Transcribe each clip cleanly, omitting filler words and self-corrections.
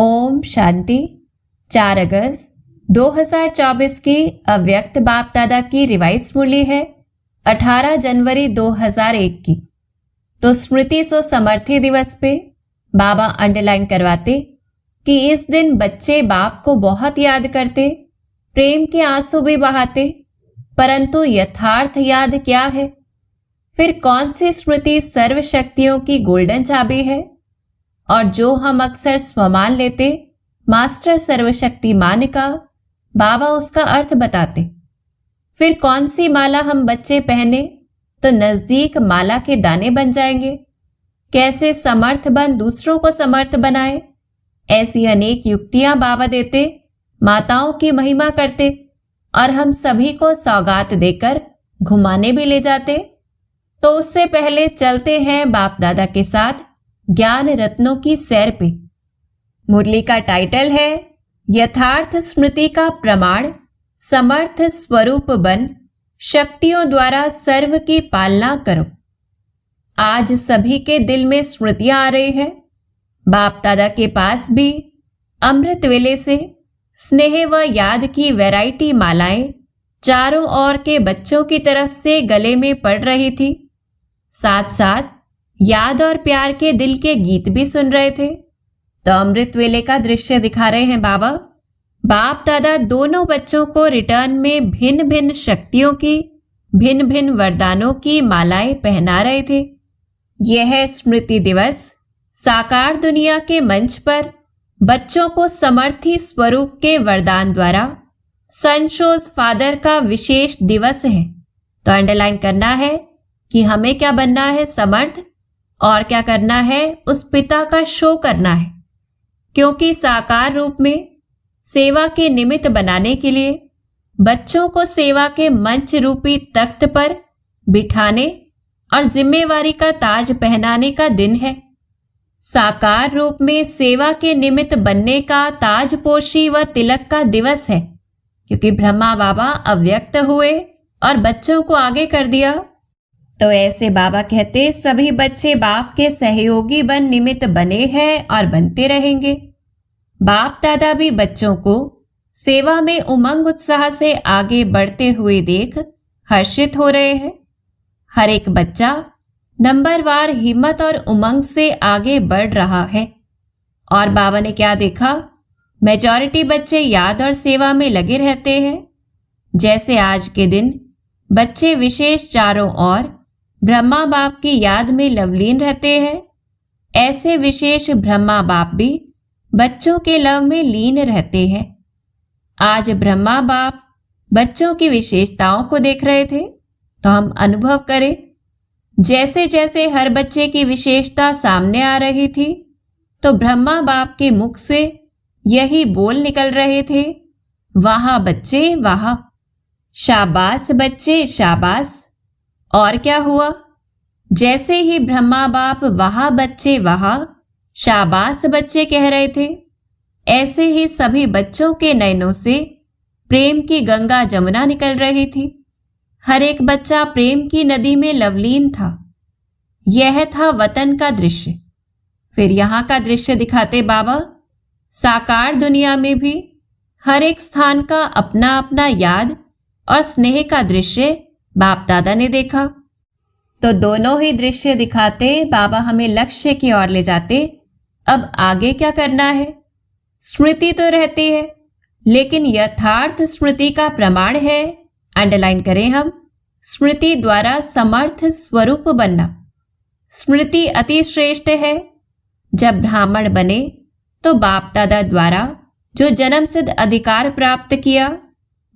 ओम शांति। 4 अगस्त 2024 की अव्यक्त बाप दादा की रिवाइज मुरली है 18 जनवरी 2001 की। तो स्मृति सो समर्थी दिवस पे बाबा अंडरलाइन करवाते कि इस दिन बच्चे बाप को बहुत याद करते, प्रेम के आंसू भी बहाते, परंतु यथार्थ याद क्या है? फिर कौन सी स्मृति सर्व शक्तियों की गोल्डन चाबी है? और जो हम अक्सर स्वमान लेते मास्टर सर्वशक्तिमान का, बाबा उसका अर्थ बताते। फिर कौन सी माला हम बच्चे पहने तो नजदीक माला के दाने बन जाएंगे? कैसे समर्थ बन दूसरों को समर्थ बनाए? ऐसी अनेक युक्तियां बाबा देते, माताओं की महिमा करते और हम सभी को सौगात देकर घुमाने भी ले जाते। तो उससे पहले चलते हैं बाप दादा के साथ ज्ञान रत्नों की सैर पे। मुरली का टाइटल है यथार्थ स्मृति का प्रमाण, समर्थ स्वरूप बन शक्तियों द्वारा सर्व की पालना करो। आज सभी के दिल में स्मृतियां आ रही है। बाप दादा के पास भी अमृत वेले से स्नेह व याद की वैरायटी मालाएं चारों ओर के बच्चों की तरफ से गले में पड़ रही थी। साथ साथ याद और प्यार के दिल के गीत भी सुन रहे थे। तो अमृत वेले का दृश्य दिखा रहे हैं बाबा। बाप दादा दोनों बच्चों को रिटर्न में भिन्न भिन्न शक्तियों की, भिन्न भिन्न वरदानों की मालाएं पहना रहे थे। यह स्मृति दिवस साकार दुनिया के मंच पर बच्चों को समर्थी स्वरूप के वरदान द्वारा सनशोज फादर का विशेष दिवस है। तो अंडरलाइन करना है कि हमें क्या बनना है? समर्थ। और क्या करना है? उस पिता का शो करना है, क्योंकि साकार रूप में सेवा के निमित्त बनाने के लिए बच्चों को सेवा के मंच रूपी तख्त पर बिठाने और जिम्मेवारी का ताज पहनाने का दिन है। साकार रूप में सेवा के निमित्त बनने का ताजपोशी व तिलक का दिवस है, क्योंकि ब्रह्मा बाबा अव्यक्त हुए और बच्चों को आगे कर दिया। तो ऐसे बाबा कहते सभी बच्चे बाप के सहयोगी बन निमित्त बने हैं और बनते रहेंगे। बाप दादा भी बच्चों को सेवा में उमंग उत्साह से आगे बढ़ते हुए देख हर्षित हो रहे हैं। हर एक बच्चा नंबरवार हिम्मत और उमंग से आगे बढ़ रहा है। और बाबा ने क्या देखा? मेजॉरिटी बच्चे याद और सेवा में लगे रहते हैं। जैसे आज के दिन बच्चे विशेष चारों ओर ब्रह्मा बाप की याद में लवलीन रहते हैं, ऐसे विशेष ब्रह्मा बाप भी बच्चों के लव में लीन रहते हैं। आज ब्रह्मा बाप बच्चों की विशेषताओं को देख रहे थे, तो हम अनुभव करें। जैसे जैसे हर बच्चे की विशेषता सामने आ रही थी, तो ब्रह्मा बाप के मुख से यही बोल निकल रहे थे, वहां बच्चे वहां, शाबाश बच्चे शाबाश। और क्या हुआ? जैसे ही ब्रह्मा बाप वहां बच्चे वहां, शाबाश बच्चे कह रहे थे, ऐसे ही सभी बच्चों के नयनों से प्रेम की गंगा जमुना निकल रही थी। हर एक बच्चा प्रेम की नदी में लवलीन था। यह था वतन का दृश्य। फिर यहाँ का दृश्य दिखाते बाबा। साकार दुनिया में भी हर एक स्थान का अपना अपना याद और स्नेह का दृश्य बाप दादा ने देखा। तो दोनों ही दृश्य दिखाते बाबा हमें लक्ष्य की ओर ले जाते। अब आगे क्या करना है? स्मृति तो रहती है, लेकिन यथार्थ स्मृति का प्रमाण है, अंडरलाइन करें हम, स्मृति द्वारा समर्थ स्वरूप बनना। स्मृति अति श्रेष्ठ है। जब ब्राह्मण बने तो बाप दादा द्वारा जो जन्म सिद्ध अधिकार प्राप्त किया,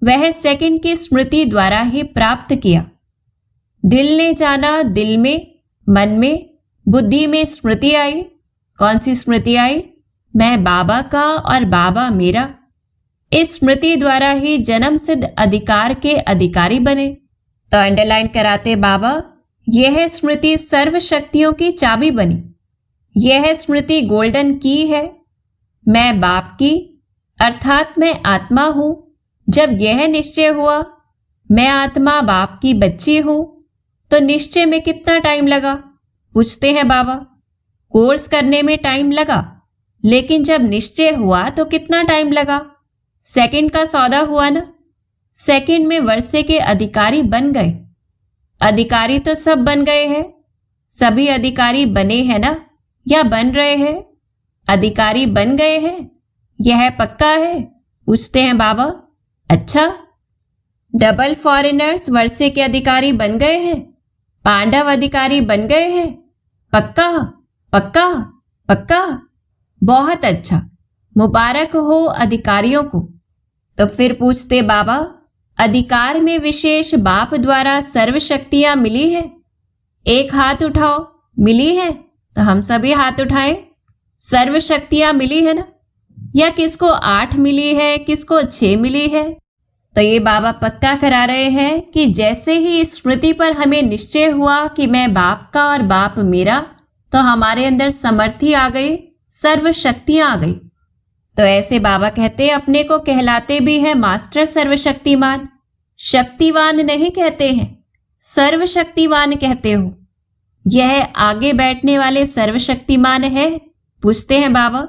वह सेकंड की स्मृति द्वारा ही प्राप्त किया। दिल ने जाना, दिल में, मन में, बुद्धि में स्मृति आई। कौन सी स्मृति आई? मैं बाबा का और बाबा मेरा। इस स्मृति द्वारा ही जन्म सिद्ध अधिकार के अधिकारी बने। तो अंडरलाइन कराते बाबा, यह स्मृति सर्व शक्तियों की चाबी बनी। यह स्मृति गोल्डन की है। मैं बाप की अर्थात मैं आत्मा हूं। जब यह निश्चय हुआ मैं आत्मा बाप की बच्ची हूं, तो निश्चय में कितना टाइम लगा? पूछते हैं बाबा। कोर्स करने में टाइम लगा, लेकिन जब निश्चय हुआ तो कितना टाइम लगा? सेकंड का सौदा हुआ ना। सेकंड में वर्षे के अधिकारी बन गए। अधिकारी तो सब बन गए हैं। सभी अधिकारी बने हैं ना, या बन रहे हैं? अधिकारी बन गए हैं, यह पक्का है? पूछते हैं बाबा। अच्छा, डबल फॉरेनर्स वर्षे के अधिकारी बन गए हैं, पांडव अधिकारी बन गए हैं? पक्का पक्का पक्का। बहुत अच्छा, मुबारक हो अधिकारियों को। तो फिर पूछते बाबा, अधिकार में विशेष बाप द्वारा सर्व शक्तियां मिली है? एक हाथ उठाओ। मिली है तो हम सभी हाथ उठाएं। सर्व शक्तियां मिली है ना? या किसको 8 मिली है, किसको 6 मिली है? तो ये बाबा पक्का करा रहे हैं कि जैसे ही स्मृति पर हमें निश्चय हुआ कि मैं बाप का और बाप मेरा, तो हमारे अंदर समर्थी आ गई, सर्व शक्तियां आ गई। तो ऐसे बाबा कहते अपने को कहलाते भी हैं मास्टर सर्वशक्तिमान। शक्तिवान नहीं कहते हैं, सर्वशक्तिवान कहते हो। यह आगे बैठने वाले सर्वशक्तिमान है? पूछते हैं बाबा।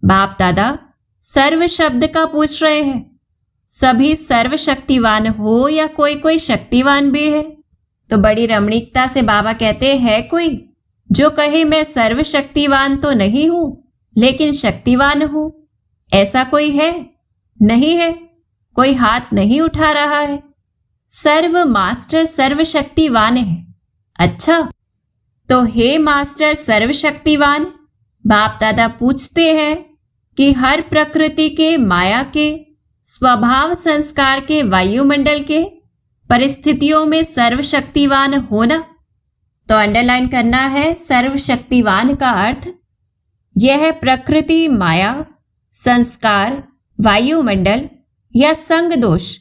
बाप दादा सर्व शब्द का पूछ रहे हैं। सभी सर्वशक्तिवान हो या कोई कोई शक्तिवान भी है? तो बड़ी रमणीकता से बाबा कहते हैं कोई जो कहे मैं सर्वशक्तिवान तो नहीं हूं लेकिन शक्तिवान हूं? ऐसा कोई है? नहीं है। कोई हाथ नहीं उठा रहा है। सर्व मास्टर सर्वशक्तिवान है। अच्छा, तो हे मास्टर सर्वशक्तिवान, बाप दादा पूछते हैं कि हर प्रकृति के, माया के, स्वभाव संस्कार के, वायुमंडल के परिस्थितियों में सर्वशक्तिवान होना? तो अंडरलाइन करना है सर्वशक्तिवान का अर्थ यह प्रकृति, माया, संस्कार, वायुमंडल या संग दोष,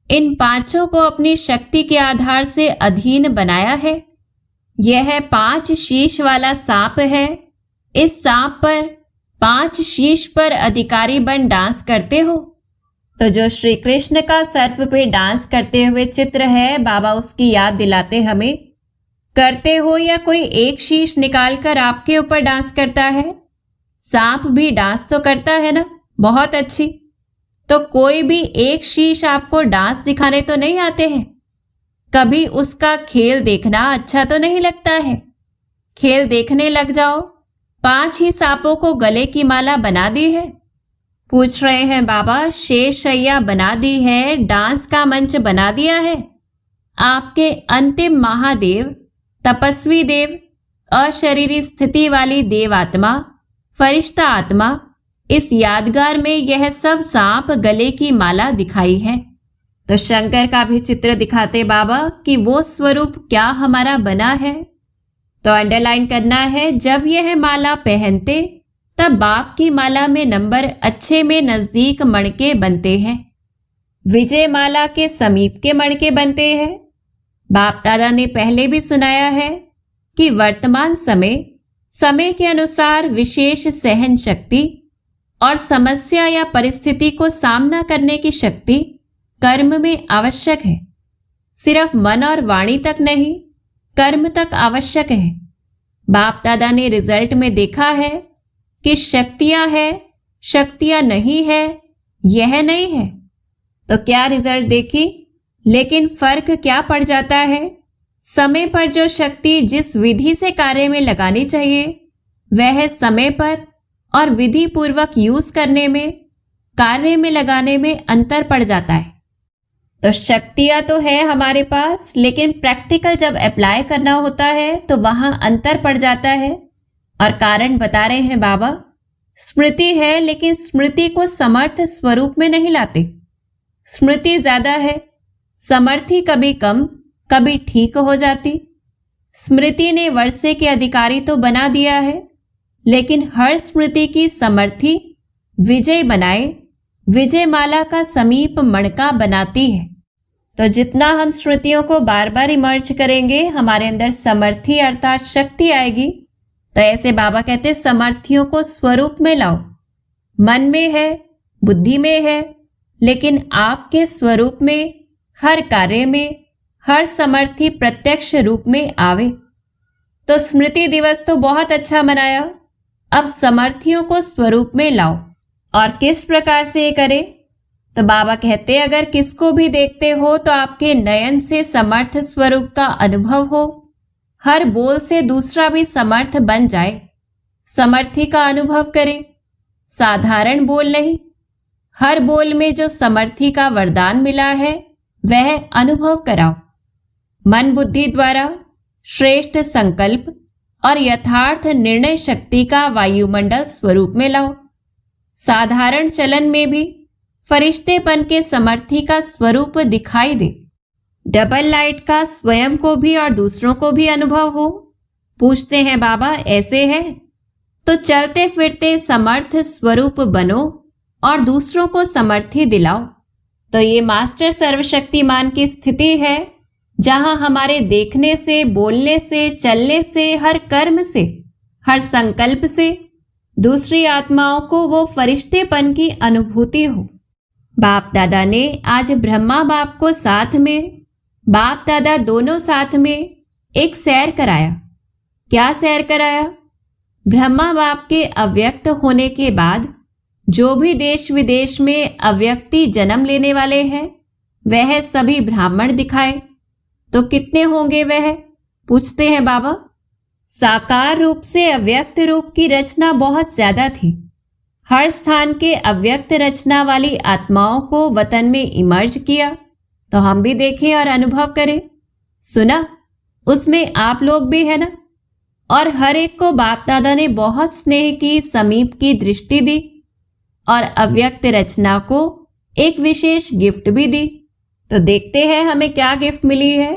इन पांचों को अपनी शक्ति के आधार से अधीन बनाया है। यह 5 शीश वाला सांप है। इस सांप पर 5 शीश पर अधिकारी बन डांस करते हो। तो जो श्री कृष्ण का सर्प पे डांस करते हुए चित्र है, बाबा उसकी याद दिलाते हमें। करते हो या कोई एक शीश निकालकर आपके ऊपर डांस करता है? सांप भी डांस तो करता है ना। बहुत अच्छी। तो कोई भी एक शीश आपको डांस दिखाने तो नहीं आते हैं? कभी उसका खेल देखना अच्छा तो नहीं लगता है? खेल देखने लग जाओ। 5 ही सांपों को गले की माला बना दी है। पूछ रहे हैं बाबा, शेषैया बना दी है, डांस का मंच बना दिया है। आपके अंतिम महादेव, तपस्वी देव, अशरीरी स्थिति वाली देव आत्मा, फरिश्ता आत्मा, इस यादगार में यह सब सांप गले की माला दिखाई है। तो शंकर का भी चित्र दिखाते बाबा कि वो स्वरूप क्या हमारा बना है। तो अंडरलाइन करना है, जब यह माला पहनते तब बाप की माला में नंबर अच्छे में नजदीक मणके बनते हैं, विजय माला के समीप के मणके बनते हैं। बाप दादा ने पहले भी सुनाया है कि वर्तमान समय के अनुसार विशेष सहन शक्ति और समस्या या परिस्थिति को सामना करने की शक्ति कर्म में आवश्यक है। सिर्फ मन और वाणी तक नहीं, कर्म तक आवश्यक है। बाप दादा ने रिजल्ट में देखा है कि शक्तियां है, शक्तियां नहीं है, यह नहीं है। तो क्या रिजल्ट देखी, लेकिन फर्क क्या पड़ जाता है? समय पर जो शक्ति जिस विधि से कार्य में लगानी चाहिए वह समय पर और विधि पूर्वक यूज करने में, कार्य में लगाने में अंतर पड़ जाता है। तो शक्तियां तो है हमारे पास, लेकिन प्रैक्टिकल जब अप्लाई करना होता है तो वहां अंतर पड़ जाता है। और कारण बता रहे हैं बाबा, स्मृति है लेकिन स्मृति को समर्थ स्वरूप में नहीं लाते। स्मृति ज्यादा है, समर्थी कभी कम, कभी ठीक हो जाती। स्मृति ने वर्षे के अधिकारी तो बना दिया है, लेकिन हर स्मृति की समर्थी विजय बनाए, विजय माला का समीप मणका बनाती है। तो जितना हम स्मृतियों को बार बार इमर्ज करेंगे, हमारे अंदर समर्थी अर्थात शक्ति आएगी। तो ऐसे बाबा कहते समर्थियों को स्वरूप में लाओ। मन में है, बुद्धि में है, लेकिन आपके स्वरूप में, हर कार्य में, हर समर्थी प्रत्यक्ष रूप में आवे। तो स्मृति दिवस तो बहुत अच्छा मनाया, अब समर्थियों को स्वरूप में लाओ। और किस प्रकार से ये करें? तो बाबा कहते अगर किसको भी देखते हो तो आपके नयन से समर्थ स्वरूप का अनुभव हो, हर बोल से दूसरा भी समर्थ बन जाए, समर्थी का अनुभव करे, साधारण बोल नहीं, हर बोल में जो समर्थी का वरदान मिला है वह अनुभव कराओ। मन बुद्धि द्वारा श्रेष्ठ संकल्प और यथार्थ निर्णय शक्ति का वायुमंडल स्वरूप में लाओ। साधारण चलन में भी फरिश्तेपन के समर्थी का स्वरूप दिखाई दे। डबल लाइट का स्वयं को भी और दूसरों को भी अनुभव हो। पूछते हैं बाबा ऐसे है? तो चलते फिरते समर्थ स्वरूप बनो और दूसरों को समर्थी दिलाओ। तो ये मास्टर सर्वशक्तिमान की स्थिति है जहां हमारे देखने से, बोलने से, चलने से, हर कर्म से, हर संकल्प से दूसरी आत्माओं को वो फरिश्तेपन की अनुभूति हो। बाप दादा ने आज ब्रह्मा बाप को साथ में, बाप दादा दोनों साथ में एक सैर कराया। क्या सैर कराया? ब्रह्मा बाप के अव्यक्त होने के बाद जो भी देश विदेश में अव्यक्ति जन्म लेने वाले हैं वह सभी ब्राह्मण दिखाए। तो कितने होंगे वह? पूछते हैं बाबा। साकार रूप से अव्यक्त रूप की रचना बहुत ज्यादा थी। हर स्थान के अव्यक्त रचना वाली आत्माओं को वतन में इमर्ज किया। तो हम भी देखें और अनुभव करें। सुना, उसमें आप लोग भी है ना? और हर एक को बाप दादा ने बहुत स्नेह की, समीप की दृष्टि दी और अव्यक्त रचना को एक विशेष गिफ्ट भी दी। तो देखते हैं हमें क्या गिफ्ट मिली है।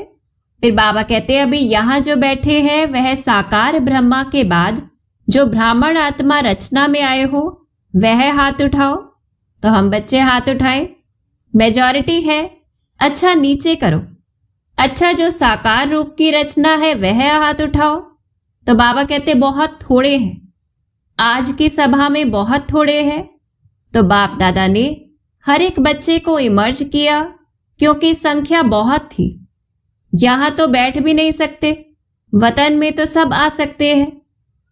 फिर बाबा कहते हैं अभी यहाँ जो बैठे हैं वह साकार ब्रह्मा के बाद जो ब्राह्मण आत्मा रचना में आए हो वह हाथ उठाओ। तो हम बच्चे हाथ उठाएं। मेजॉरिटी है। अच्छा नीचे करो। अच्छा जो साकार रूप की रचना है वह हाथ उठाओ। तो बाबा कहते बहुत थोड़े हैं, आज की सभा में बहुत थोड़े हैं। तो बाप दादा ने हर एक बच्चे को इमर्ज किया क्योंकि संख्या बहुत थी। यहां तो बैठ भी नहीं सकते, वतन में तो सब आ सकते हैं।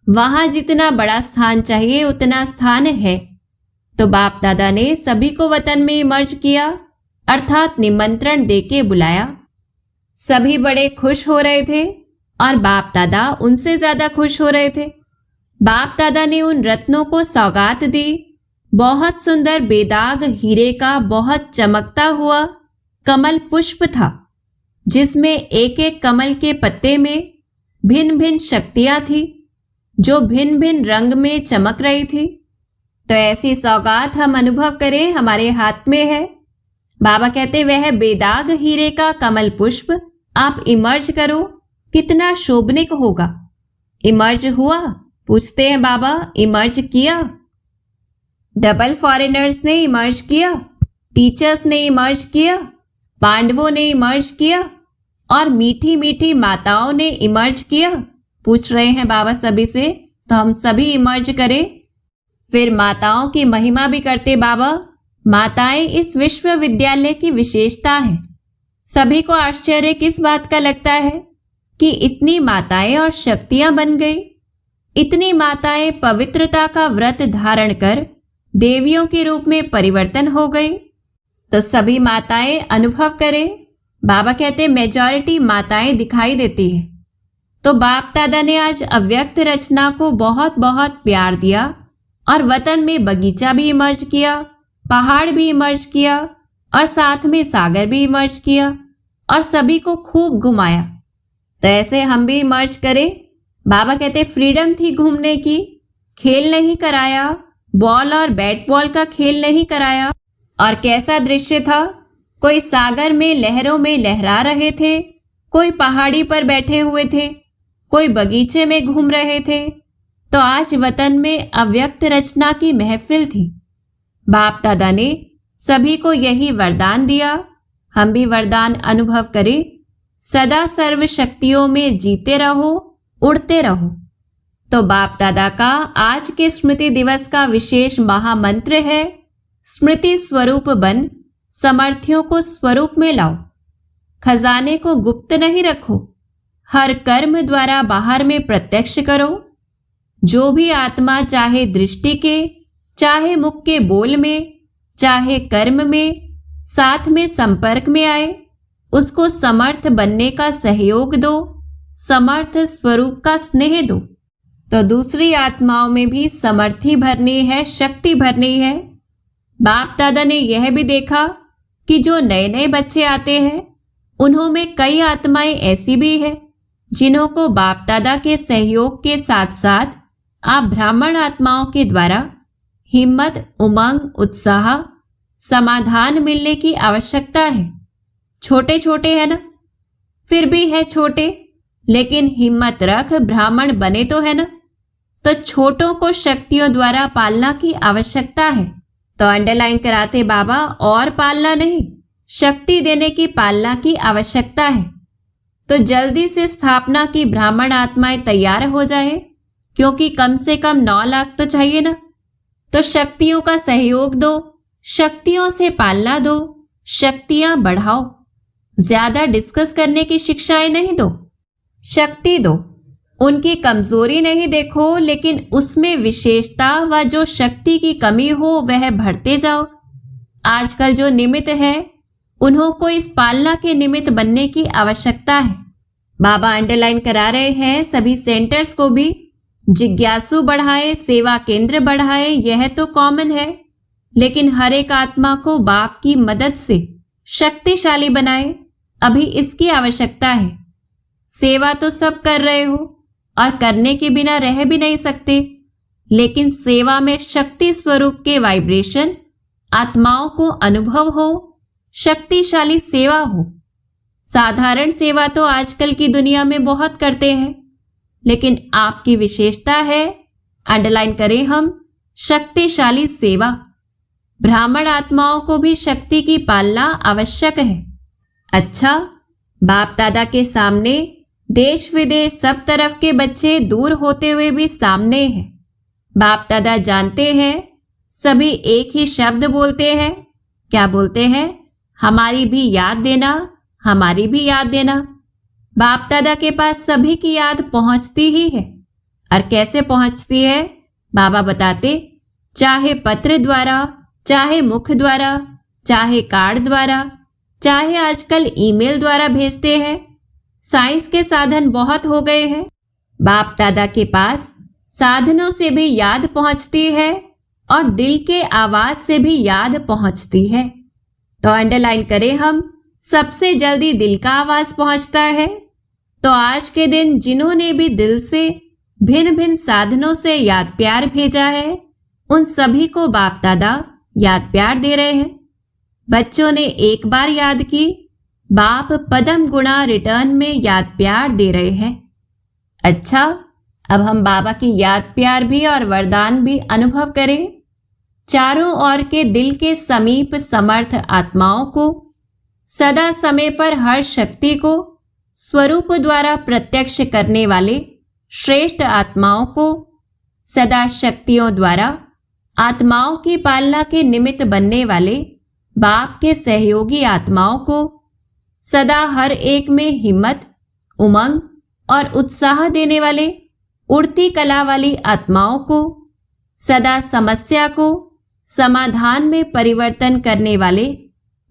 वहां जितना बड़ा स्थान चाहिए उतना स्थान है। तो बाप दादा ने सभी को वतन में इमर्ज किया, अर्थात निमंत्रण देके बुलाया। सभी बड़े खुश हो रहे थे और बाप दादा उनसे ज्यादा खुश हो रहे थे। बाप दादा ने उन रत्नों को सौगात दी। बहुत सुंदर बेदाग हीरे का बहुत चमकता हुआ कमल पुष्प था जिसमें एक एक कमल के पत्ते में भिन्न भिन्न शक्तियां थी जो भिन्न भिन्न रंग में चमक रही थी। तो ऐसी सौगात हम अनुभव करें, हमारे हाथ में है। बाबा कहते वह बेदाग हीरे का कमल पुष्प आप इमर्ज करो, कितना शोभनिक होगा। इमर्ज हुआ? पूछते हैं बाबा। इमर्ज किया? डबल फॉरेनर्स ने इमर्ज किया, टीचर्स ने इमर्ज किया, पांडवों ने इमर्ज किया और मीठी मीठी माताओं ने इमर्ज किया। पूछ रहे हैं बाबा सभी से। तो हम सभी इमर्ज करें। फिर माताओं की महिमा भी करते बाबा। माताएं इस विश्वविद्यालय की विशेषता है। सभी को आश्चर्य किस बात का लगता है कि इतनी माताएं और शक्तियां बन गई। इतनी माताएं पवित्रता का व्रत धारण कर देवियों के रूप में परिवर्तन हो गई। तो सभी माताएं अनुभव करें। बाबा कहते मेजॉरिटी माताएं दिखाई देती है। तो बाप दादा ने आज अव्यक्त रचना को बहुत बहुत प्यार दिया और वतन में बगीचा भी इमर्ज किया, पहाड़ भी इमर्ज किया और साथ में सागर भी इमर्ज किया और सभी को खूब घुमाया। तो ऐसे हम भी इमर्ज करें। बाबा कहते फ्रीडम थी घूमने की, खेल नहीं कराया, बॉल और बैट बॉल का खेल नहीं कराया। और कैसा दृश्य था, कोई सागर में लहरों में लहरा रहे थे, कोई पहाड़ी पर बैठे हुए थे, कोई बगीचे में घूम रहे थे। तो आज वतन में अव्यक्त रचना की महफिल थी। बाप दादा ने सभी को यही वरदान दिया। हम भी वरदान अनुभव करें। सदा सर्व शक्तियों में जीते रहो, उड़ते रहो। तो बाप दादा का आज के स्मृति दिवस का विशेष महामंत्र है, स्मृति स्वरूप बन, समर्थियों को स्वरूप में लाओ। खजाने को गुप्त नहीं रखो, हर कर्म द्वारा बाहर में प्रत्यक्ष करो। जो भी आत्मा चाहे दृष्टि के, चाहे मुख के बोल में, चाहे कर्म में साथ में संपर्क में आए, उसको समर्थ बनने का सहयोग दो, समर्थ स्वरूप का स्नेह दो। तो दूसरी आत्माओं में भी समर्थी भरनी है, शक्ति भरनी है। बाप दादा ने यह भी देखा कि जो नए नए बच्चे आते हैं उन्होंने कई आत्माएं ऐसी भी है जिन्हों को बाप दादा के सहयोग के साथ साथ आप ब्राह्मण आत्माओं के द्वारा हिम्मत, उमंग, उत्साह, समाधान मिलने की आवश्यकता है। छोटे छोटे है ना, फिर भी है छोटे, लेकिन हिम्मत रख ब्राह्मण बने तो है ना। तो छोटों को शक्तियों द्वारा पालना की आवश्यकता है। तो अंडरलाइन कराते बाबा, और पालना नहीं, शक्ति देने की पालना की आवश्यकता है। तो जल्दी से स्थापना की ब्राह्मण आत्माएं तैयार हो जाए, क्योंकि कम से कम 9 लाख तो चाहिए ना। तो शक्तियों का सहयोग दो, शक्तियों से पालना दो, शक्तियां बढ़ाओ। ज्यादा डिस्कस करने की शिक्षाएं नहीं दो, शक्ति दो। उनकी कमजोरी नहीं देखो, लेकिन उसमें विशेषता व जो शक्ति की कमी हो वह भरते जाओ। आजकल जो निमित्त है उन्हों को इस पालना के निमित्त बनने की आवश्यकता है। बाबा अंडरलाइन करा रहे हैं सभी सेंटर्स को भी जिज्ञासु बढ़ाए, सेवा केंद्र बढ़ाए, यह तो कॉमन है, लेकिन हर एक आत्मा को बाप की मदद से शक्तिशाली बनाए, अभी इसकी आवश्यकता है। सेवा तो सब कर रहे हो और करने के बिना रह भी नहीं सकते, लेकिन सेवा में शक्ति स्वरूप के वाइब्रेशन आत्माओं को अनुभव हो, शक्तिशाली सेवा हो। साधारण सेवा तो आजकल की दुनिया में बहुत करते हैं, लेकिन आपकी विशेषता है, अंडरलाइन करें हम, शक्तिशाली सेवा। ब्राह्मण आत्माओं को भी शक्ति की पालना आवश्यक है। अच्छा, बाप दादा के सामने देश विदेश सब तरफ के बच्चे दूर होते हुए भी सामने हैं। बाप दादा जानते हैं, सभी एक ही शब्द बोलते हैं। क्या बोलते हैं? हमारी भी याद देना, हमारी भी याद देना। बाप दादा के पास सभी की याद पहुंचती ही है। और कैसे पहुंचती है बाबा बताते, चाहे पत्र द्वारा, चाहे मुख द्वारा, चाहे कार्ड द्वारा, चाहे आजकल ईमेल द्वारा भेजते हैं। साइंस के साधन बहुत हो गए हैं। बाप दादा के पास साधनों से भी याद पहुंचती है और दिल के आवाज से भी याद पहुंचती है। तो अंडरलाइन करें हम, सबसे जल्दी दिल का आवाज पहुंचता है। तो आज के दिन जिन्होंने भी दिल से भिन्न भिन्न साधनों से याद प्यार भेजा है, उन सभी को बाप दादा याद प्यार दे रहे हैं। बच्चों ने एक बार याद की, बाप पदम गुणा रिटर्न में याद प्यार दे रहे हैं। अच्छा, अब हम बाबा की याद प्यार भी और वरदान भी अनुभव करें। चारों ओर के दिल के समीप समर्थ आत्माओं को सदा समय पर हर शक्ति को स्वरूप द्वारा प्रत्यक्ष करने वाले श्रेष्ठ आत्माओं को सदा शक्तियों द्वारा आत्माओं की पालना के निमित्त बनने वाले बाप के सहयोगी आत्माओं को सदा हर एक में हिम्मत, उमंग और उत्साह देने वाले उड़ती कला वाली आत्माओं को सदा समस्या को समाधान में परिवर्तन करने वाले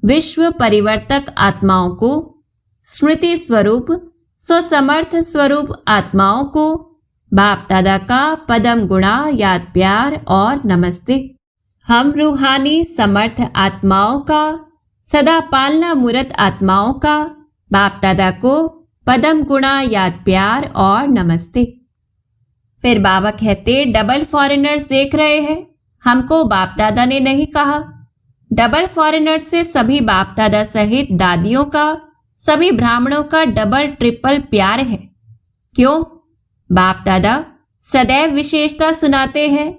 विश्व परिवर्तक आत्माओं को स्मृति स्वरूप स्वसमर्थ स्वरूप आत्माओं को बाप दादा का पदम गुणा याद प्यार और नमस्ते। हम रूहानी समर्थ आत्माओं का सदा पालना मूर्त आत्माओं का बाप दादा को पदम गुणा याद प्यार और नमस्ते। फिर बाबा कहते, डबल फॉरेनर्स देख रहे हैं, हमको बाप दादा ने नहीं कहा। डबल फॉरेनर्स से सभी बाप दादा सहित दादियों का, सभी ब्राह्मणों का डबल ट्रिपल प्यार है। क्यों? बाप दादा सदैव विशेषता सुनाते हैं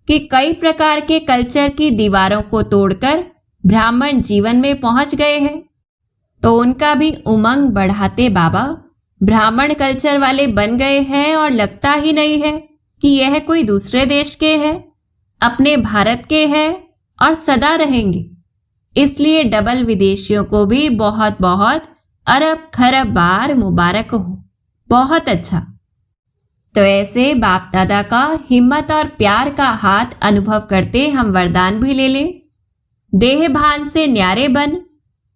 कि कई प्रकार के कल्चर की दीवारों को तोड़कर ब्राह्मण जीवन में पहुंच गए हैं, तो उनका भी उमंग बढ़ाते बाबा ब्राह्मण कल्चर वाले बन गए हैं और लगता ही नहीं है कि यह कोई दूसरे देश के हैं, अपने भारत के हैं और सदा रहेंगे। इसलिए डबल विदेशियों को भी बहुत बहुत अरब खरब बार मुबारक हो। बहुत अच्छा। तो ऐसे बाप दादा का हिम्मत और प्यार का हाथ अनुभव करते हम वरदान भी ले लें। देह भान से न्यारे बन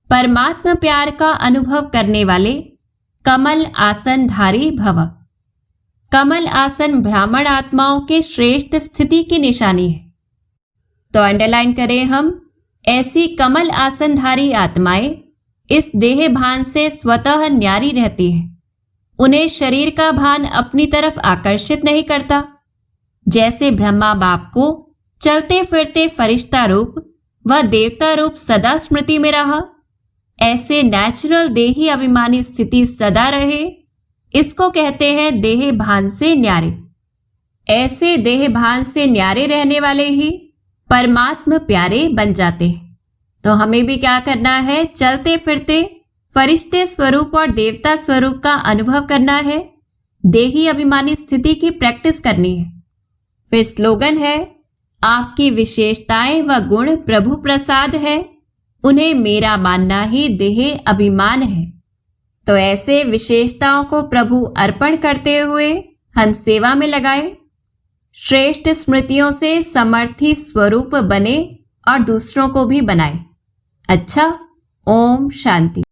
परमात्मा प्यार का अनुभव करने वाले कमल आसन धारी भव। कमल आसन ब्राह्मण आत्माओं के श्रेष्ठ स्थिति की निशानी है। तो अंडरलाइन करें हम, ऐसी कमल आसनधारी आत्माएं इस देह भान से स्वतः न्यारी रहती हैं। उन्हें शरीर का भान अपनी तरफ आकर्षित नहीं करता। जैसे ब्रह्मा बाप को चलते फिरते फरिश्ता रूप व देवता रूप सदा स्मृति में रहा, ऐसे नेचुरल देही अभिमानी स्थिति सदा रहे, इसको कहते हैं देह भान से न्यारे। ऐसे देह भान से न्यारे रहने वाले ही परमात्मा प्यारे बन जाते हैं। तो हमें भी क्या करना है, चलते फिरते फरिश्ते स्वरूप और देवता स्वरूप का अनुभव करना है, देही अभिमानी स्थिति की प्रैक्टिस करनी है। फिर स्लोगन है, आपकी विशेषताएं व गुण प्रभु प्रसाद है, उन्हें मेरा मानना ही देह अभिमान है। तो ऐसे विशेषताओं को प्रभु अर्पण करते हुए हम सेवा में लगाए, श्रेष्ठ स्मृतियों से समर्थी स्वरूप बने और दूसरों को भी बनाए। अच्छा, ओम शांति।